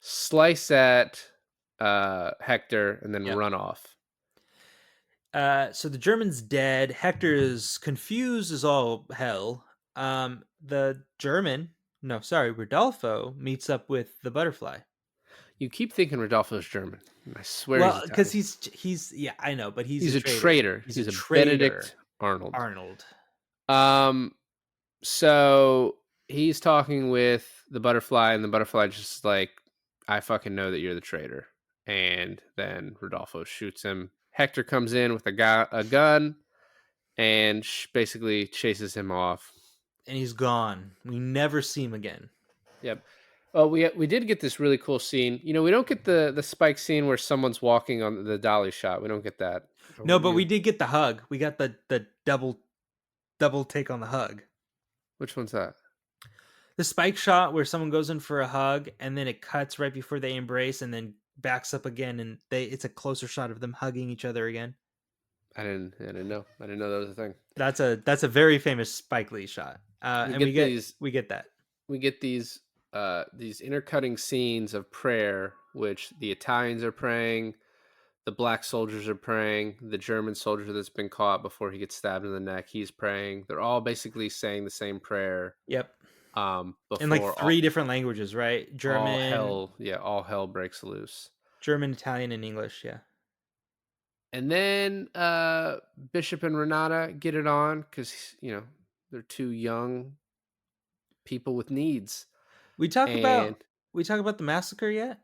slice at Hector, and then
Yep.
run off.
So the German's dead. Hector is confused as all hell. The German, no, sorry, Rodolfo meets up with the butterfly.
You keep thinking Rodolfo's German. I swear he's
Well, because
Italian.
he's yeah, I know, but he's
He's
a
a
traitor.
traitor.
He's a
He's a
traitor,
Benedict Arnold.
Arnold.
Um, so he's talking with the butterfly, and the butterfly just like, "I fucking know that you're the traitor." And then Rodolfo shoots him. Hector comes in with a gun and basically chases him off.
And he's gone. We never see him again.
Yep. Well, we did get this really cool scene. We don't get the Spike scene where someone's walking on the dolly shot. We don't get that.
No, but we did get the hug. We got the double take on the hug.
Which one's that?
The Spike shot where someone goes in for a hug and then it cuts right before they embrace and then backs up again and it's a closer shot of them hugging each other again.
I didn't know. I didn't know that was a thing.
That's a very famous Spike Lee shot. We get that.
We get these intercutting scenes of prayer, which the Italians are praying, The black soldiers are praying. The German soldier that's been caught before he gets stabbed in the neck, he's praying. They're all basically saying the same prayer
Yep. In like
before
3 different languages, right?
all hell breaks loose.
German, Italian, and English. Yeah.
And then Bishop and Renata get it on because they're two young people with needs,
We talk
and
about the massacre yet?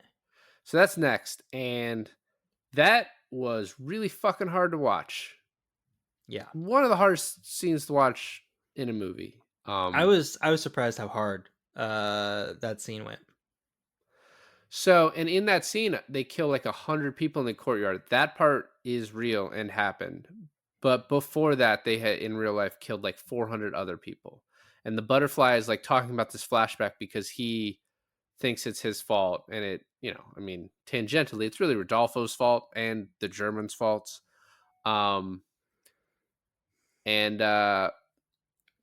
so that's next. And that was really fucking hard to watch.
Yeah.
One of the hardest scenes to watch in a movie.
I was surprised how hard that scene went.
So, and in that scene, they kill like 100 people in the courtyard. That part is real and happened. But before that, they had in real life killed like 400 other people. And the butterfly is like talking about this flashback because he thinks it's his fault. And it, tangentially, it's really Rodolfo's fault and the Germans' faults.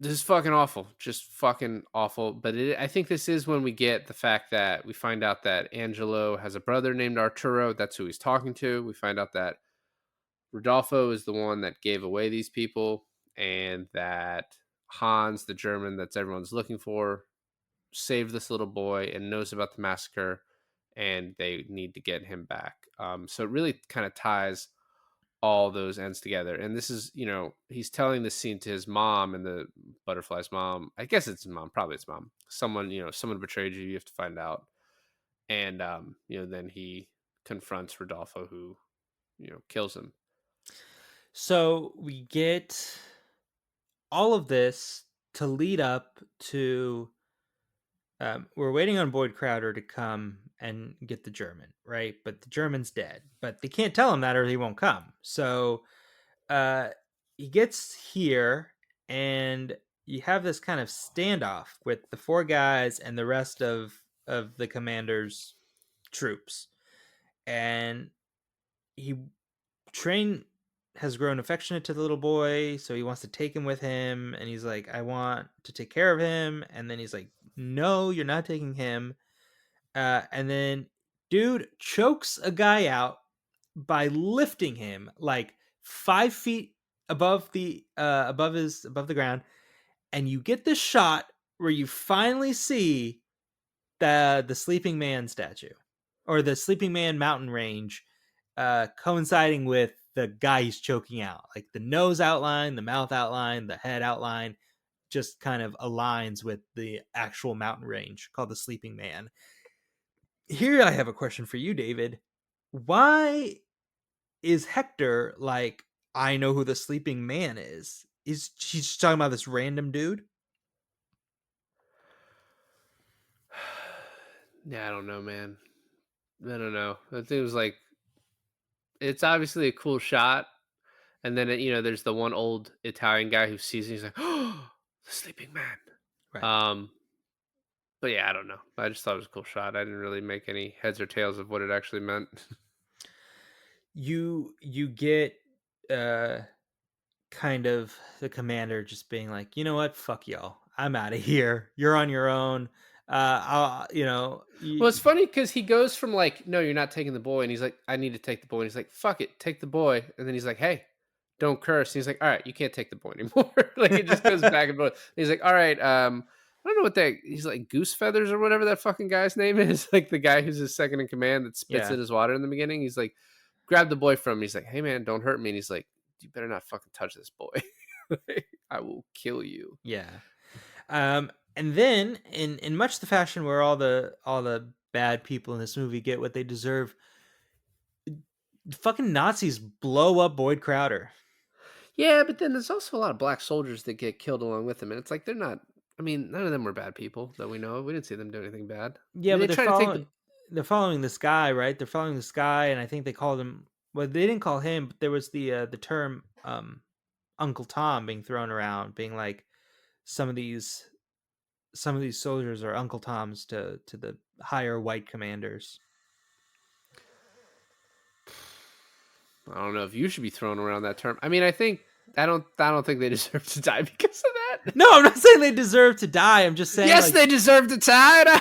This is fucking awful. Just fucking awful. But I think this is when we get the fact that we find out that Angelo has a brother named Arturo. That's who he's talking to. We find out that Rodolfo is the one that gave away these people, and that Hans, the German that's everyone's looking for, saved this little boy and knows about the massacre, and they need to get him back. So it really kind of ties all those ends together. And this is, he's telling this scene to his mom, and the butterfly's mom. I guess it's his mom, probably his mom. Someone betrayed you have to find out. And then he confronts Rodolfo, who kills him.
So we get all of this to lead up to we're waiting on Boyd Crowder to come and get the German, right? But the German's dead. But they can't tell him that or he won't come. So he gets here, and you have this kind of standoff with the 4 guys and the rest of the commander's troops. And Train has grown affectionate to the little boy, so he wants to take him with him, and he's like, I want to take care of him. And then he's like, no, you're not taking him. And then dude chokes a guy out by lifting him like 5 feet above the ground, and you get this shot where you finally see the sleeping man statue, or the sleeping man mountain range, coinciding with the guy he's choking out. Like the nose outline, the mouth outline, the head outline just kind of aligns with the actual mountain range called the Sleeping Man. Here I have a question for you, David. Why is Hector like, I know who the Sleeping Man is? She's just talking about this random dude?
Yeah, I don't know, man. I don't know. I think it was like, it's obviously a cool shot. And then, there's the one old Italian guy who sees it. He's like, oh, the Sleeping Man.
Right.
But yeah, I don't know. I just thought it was a cool shot. I didn't really make any heads or tails of what it actually meant.
You get kind of the commander just being like, you know what? Fuck y'all. I'm out of here. You're on your own.
Well, it's funny because he goes from like, no, you're not taking the boy. And he's like, I need to take the boy. And he's like, fuck it, take the boy. And then he's like, hey, don't curse. And he's like, all right, you can't take the boy anymore. Like it just goes back and forth. And he's like, all right, I don't know what he's like Goose Feathers or whatever that fucking guy's name is. Like the guy who's his second in command that spits in his water in the beginning. He's like, grab the boy from him. He's like, hey man, don't hurt me. And he's like, you better not fucking touch this boy. I will kill you.
Yeah. And then in much the fashion where all the bad people in this movie get what they deserve, fucking Nazis blow up Boyd Crowder.
Yeah, but then there's also a lot of black soldiers that get killed along with him, and it's like they're not. I mean, none of them were bad people that we know of. We didn't see them do anything bad.
Yeah,
I mean,
but they're following this guy, right? They're following this guy, and I think they called him. Well, they didn't call him, but there was the term Uncle Tom being thrown around, being like some of these soldiers are Uncle Toms to the higher white commanders.
I don't know if you should be throwing around that term. I mean, I don't think they deserve to die because of that.
No, I'm not saying they deserve to die. I'm just saying
yes, they deserve to die.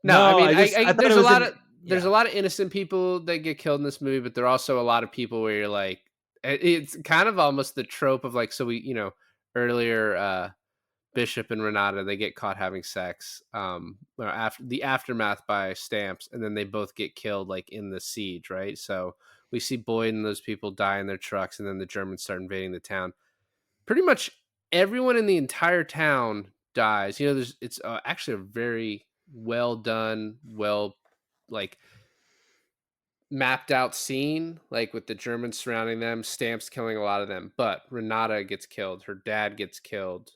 No, I mean, there's a lot of there's a lot of innocent people that get killed in this movie, but there are also a lot of people where you're like, it's kind of almost the trope of like, so we, earlier, Bishop and Renata, they get caught having sex, or after the aftermath by Stamps, and then they both get killed like in the siege, right? So we see Boyd and those people die in their trucks, and then the Germans start invading the town. Pretty much everyone in the entire town dies. It's actually a very well done, like mapped out scene, like with the Germans surrounding them, Stamps killing a lot of them. But Renata gets killed, her dad gets killed,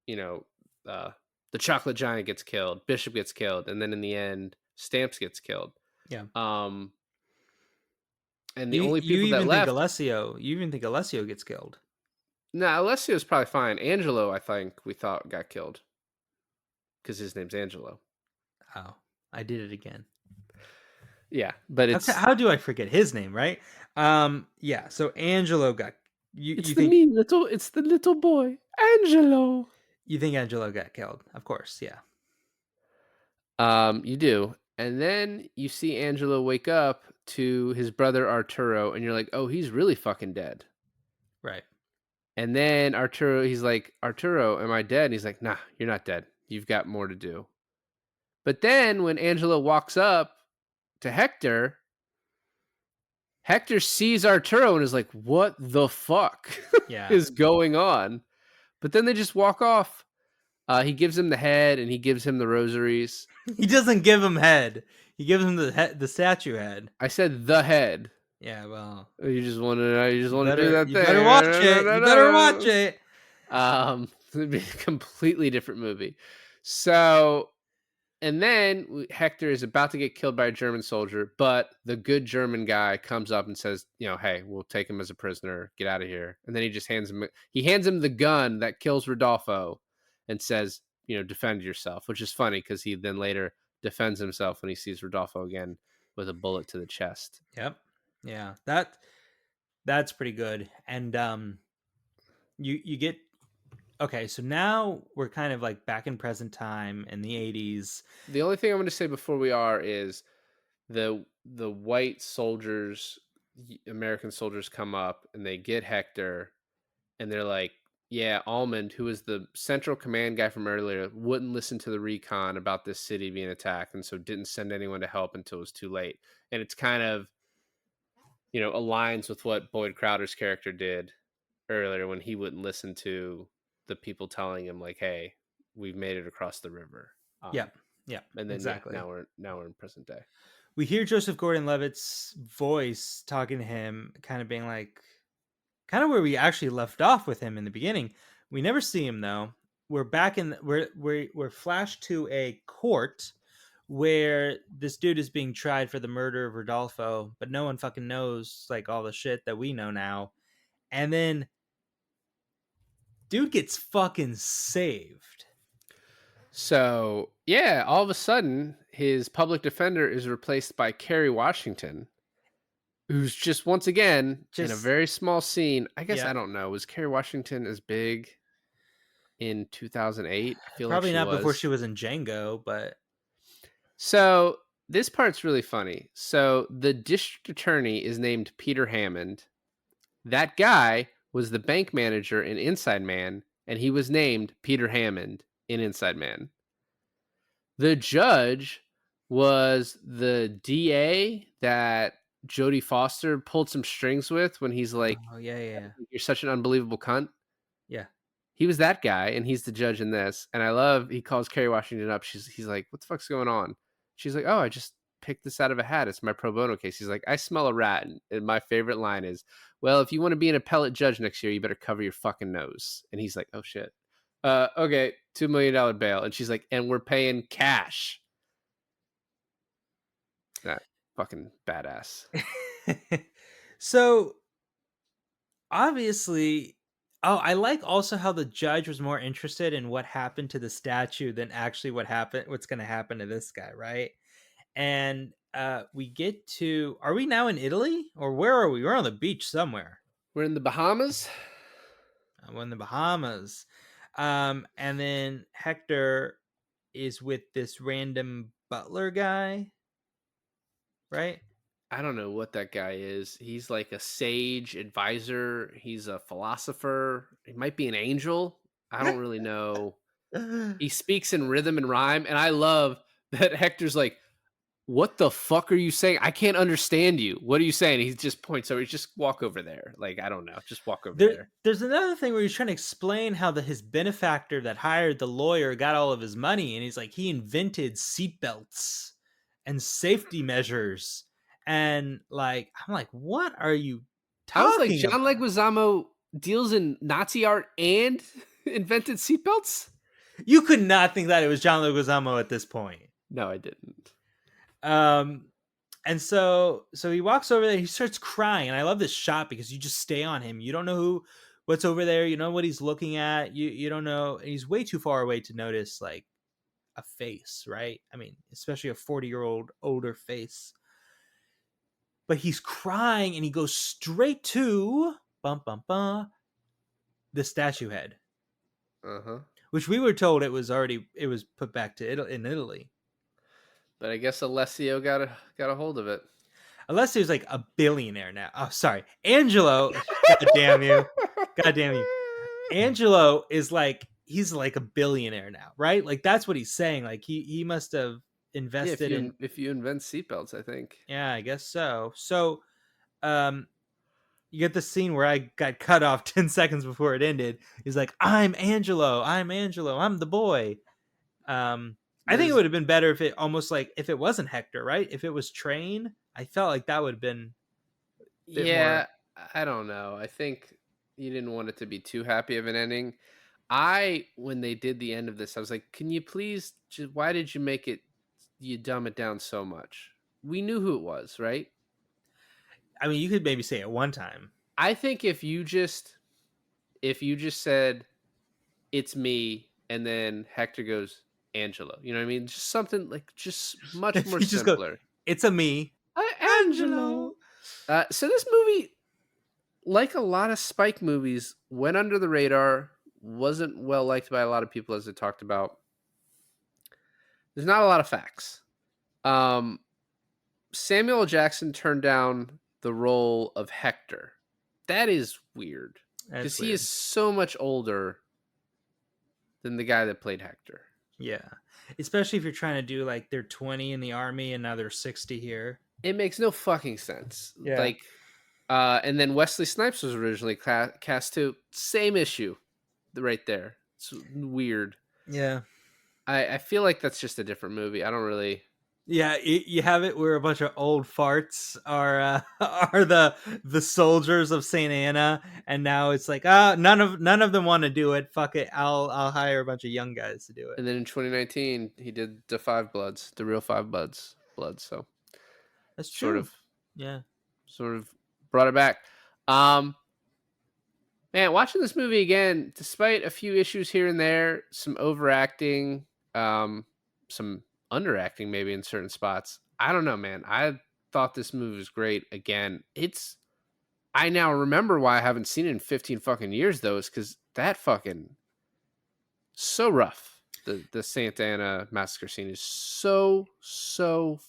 you know, uh, the chocolate giant gets killed, Bishop gets killed, and then in the end, Stamps gets killed.
Yeah.
Um, and the
You
only
you
people that
even think
left,
Alessio you even think Alessio gets killed.
no, Alessio's probably fine. Angelo, I think we thought got killed because his name's Angelo.
Oh, I did it again.
Yeah, but
How do I forget his name, right? Yeah, so Angelo got you think
it's the little boy, Angelo.
you think Angelo got killed. Of course, yeah.
You do. And then you see Angelo wake up to his brother Arturo, and you're like, oh, he's really fucking dead.
Right.
And then he's like, Arturo, am I dead? And he's like, nah, you're not dead. You've got more to do. But then when Angelo walks up to Hector sees Arturo and is like, what the fuck
Yeah.
is going on? But then they just walk off. He gives him the head and he gives him the rosaries.
He doesn't give him head. He gives him the statue head.
I said the head.
Yeah, well,
You just want to do that
you
thing.
better watch it. You better watch it.
It'd be a completely different movie. So, and then Hector is about to get killed by a German soldier, but the good German guy comes up and says, hey, we'll take him as a prisoner. Get out of here. And then he just hands him the gun that kills Rodolfo and says, defend yourself, which is funny because he then later defends himself when he sees Rodolfo again with a bullet to the chest.
Yep. Yeah. That's pretty good. And you get okay, so now we're kind of like back in present time in the 80s.
The only thing I'm going to say before we are is the white soldiers, American soldiers come up and they get Hector and they're like, yeah, Almond, who was the central command guy from earlier, wouldn't listen to the recon about this city being attacked, and so didn't send anyone to help until it was too late. And it's kind of, aligns with what Boyd Crowder's character did earlier when he wouldn't listen to the people telling him like, hey, we've made it across the river.
Yeah.
And then
exactly.
now we're in present day.
We hear Joseph Gordon-Levitt's voice talking to him, kind of being like, kind of where we actually left off with him in the beginning. We never see him though. We're back in we're flashed to a court where this dude is being tried for the murder of Rodolfo, but no one fucking knows like all the shit that we know now. And then dude gets fucking saved.
So, yeah, all of a sudden, his public defender is replaced by Kerry Washington, who's just, once again, in a very small scene. I guess, I don't know. Was Kerry Washington as big in 2008? I feel
probably
like
not before she was in Django, but...
So, this part's really funny. So, the district attorney is named Peter Hammond. That guy was the bank manager in Inside Man, and he was named Peter Hammond in Inside Man. The judge was the DA that Jodie Foster pulled some strings with when he's like,
oh, yeah.
You're such an unbelievable cunt.
Yeah.
He was that guy, and he's the judge in this. And I love, he calls Kerry Washington up. He's like, what the fuck's going on? She's like, oh, I just picked this out of a hat. It's my pro bono case. He's like, I smell a rat. And my favorite line is, well, if you want to be an appellate judge next year, you better cover your fucking nose. And he's like, oh shit. Okay, $2 million bail. And she's like, and we're paying cash. That fucking badass.
So obviously, I like also how the judge was more interested in what happened to the statue than actually what's going to happen to this guy, right? And we get to, are we now in Italy or where are we? We're on the beach somewhere.
We're in the Bahamas.
We're in the Bahamas. And then Hector is with this random butler guy. right?
I don't know what that guy is. He's like a sage advisor. He's a philosopher. He might be an angel. I don't really know. He speaks in rhythm and rhyme, and I love that Hector's like, "What the fuck are you saying? I can't understand you. What are you saying?" He just points over. He's just walk over there. Like, I don't know. Just walk over there.
There's another thing where he's trying to explain how his benefactor that hired the lawyer got all of his money, and he's like, he invented seatbelts and safety measures, and like, I'm like, what are you
I was like,
talking
John
about?
Leguizamo deals in Nazi art and invented seatbelts?
You could not think that it was John Leguizamo at this point.
No, I didn't.
And so he walks over there, he starts crying, and I love this shot because you just stay on him. You don't know what's over there, you know what he's looking at, you don't know, and he's way too far away to notice like a face, right? I mean, especially a 40-year-old older face. But he's crying and he goes straight to bum bum bum the statue head.
Uh-huh.
Which we were told it was put back to Italy.
But I guess Alessio got a hold of it.
Alessio's like a billionaire now. Oh, sorry. Angelo. God damn you. God damn you. Angelo is like, he's like a billionaire now, right? Like that's what he's saying. Like he must have invested in.
If you invent seatbelts, I think.
Yeah, I guess so. So, you get the scene where I got cut off 10 seconds before it ended. He's like, I'm Angelo. I'm the boy. I think it would have been better if it almost like if it wasn't Hector, right? If it was Train, I felt like that would have been a bit more.
I don't know. I think you didn't want it to be too happy of an ending. When they did the end of this, I was like, can you please why did you dumb it down so much? We knew who it was, right?
I mean, you could maybe say it one time.
I think if you just said it's me and then Hector goes Angelo, you know what I mean? Just something like just much more simpler.
It's a me,
Angelo. So this movie, like a lot of Spike movies, went under the radar. Wasn't well liked by a lot of people, as I talked about. There's not a lot of facts. Samuel L. Jackson turned down the role of Hector. That is weird because he is so much older than the guy that played Hector.
Yeah, especially if you're trying to do like they're 20 in the army and now they're 60 here.
It makes no fucking sense.
Yeah.
Like, and then Wesley Snipes was originally cast too. Same issue, right there. It's weird.
Yeah,
I feel like that's just a different movie. I don't really.
Yeah, you have it where a bunch of old farts are the soldiers of Saint Anna, and now it's like none of them want to do it. Fuck it, I'll hire a bunch of young guys to do it.
And then in 2019, he did the Five Bloods, the real Five Bloods. So
that's true.
Sort of brought it back. Man, watching this movie again, despite a few issues here and there, some overacting, some underacting maybe in certain spots. I don't know, man. I thought this movie was great. Again, I now remember why I haven't seen it in 15 fucking years though, is because that fucking so rough. The Santa Ana massacre scene is so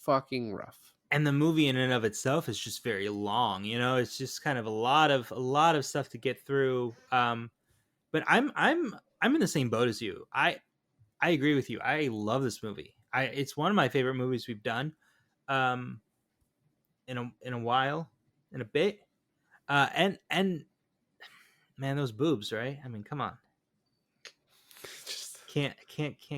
fucking rough.
And the movie in and of itself is just very long. You know, it's just kind of a lot of stuff to get through. But I'm in the same boat as you. I agree with you. I love this movie. It's one of my favorite movies we've done, in a while, in a bit, and man, those boobs, right? I mean, come on, can't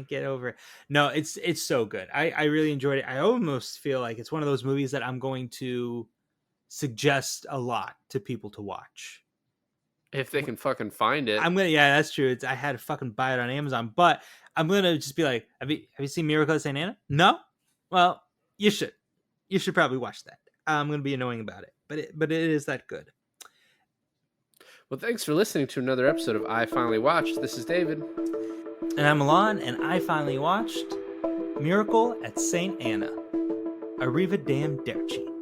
get over it. No, it's so good. I really enjoyed it. I almost feel like it's one of those movies that I'm going to suggest a lot to people to watch.
If they can fucking find it.
Yeah, that's true. I had to fucking buy it on Amazon, but I'm gonna just be like, have you seen Miracle at St. Anna? No? Well, you should. You should probably watch that. I'm gonna be annoying about it, but it is that good.
Well, thanks for listening to another episode of I Finally Watched. This is David.
And I'm Milan, and I finally watched Miracle at St. Anna. Arrivederci.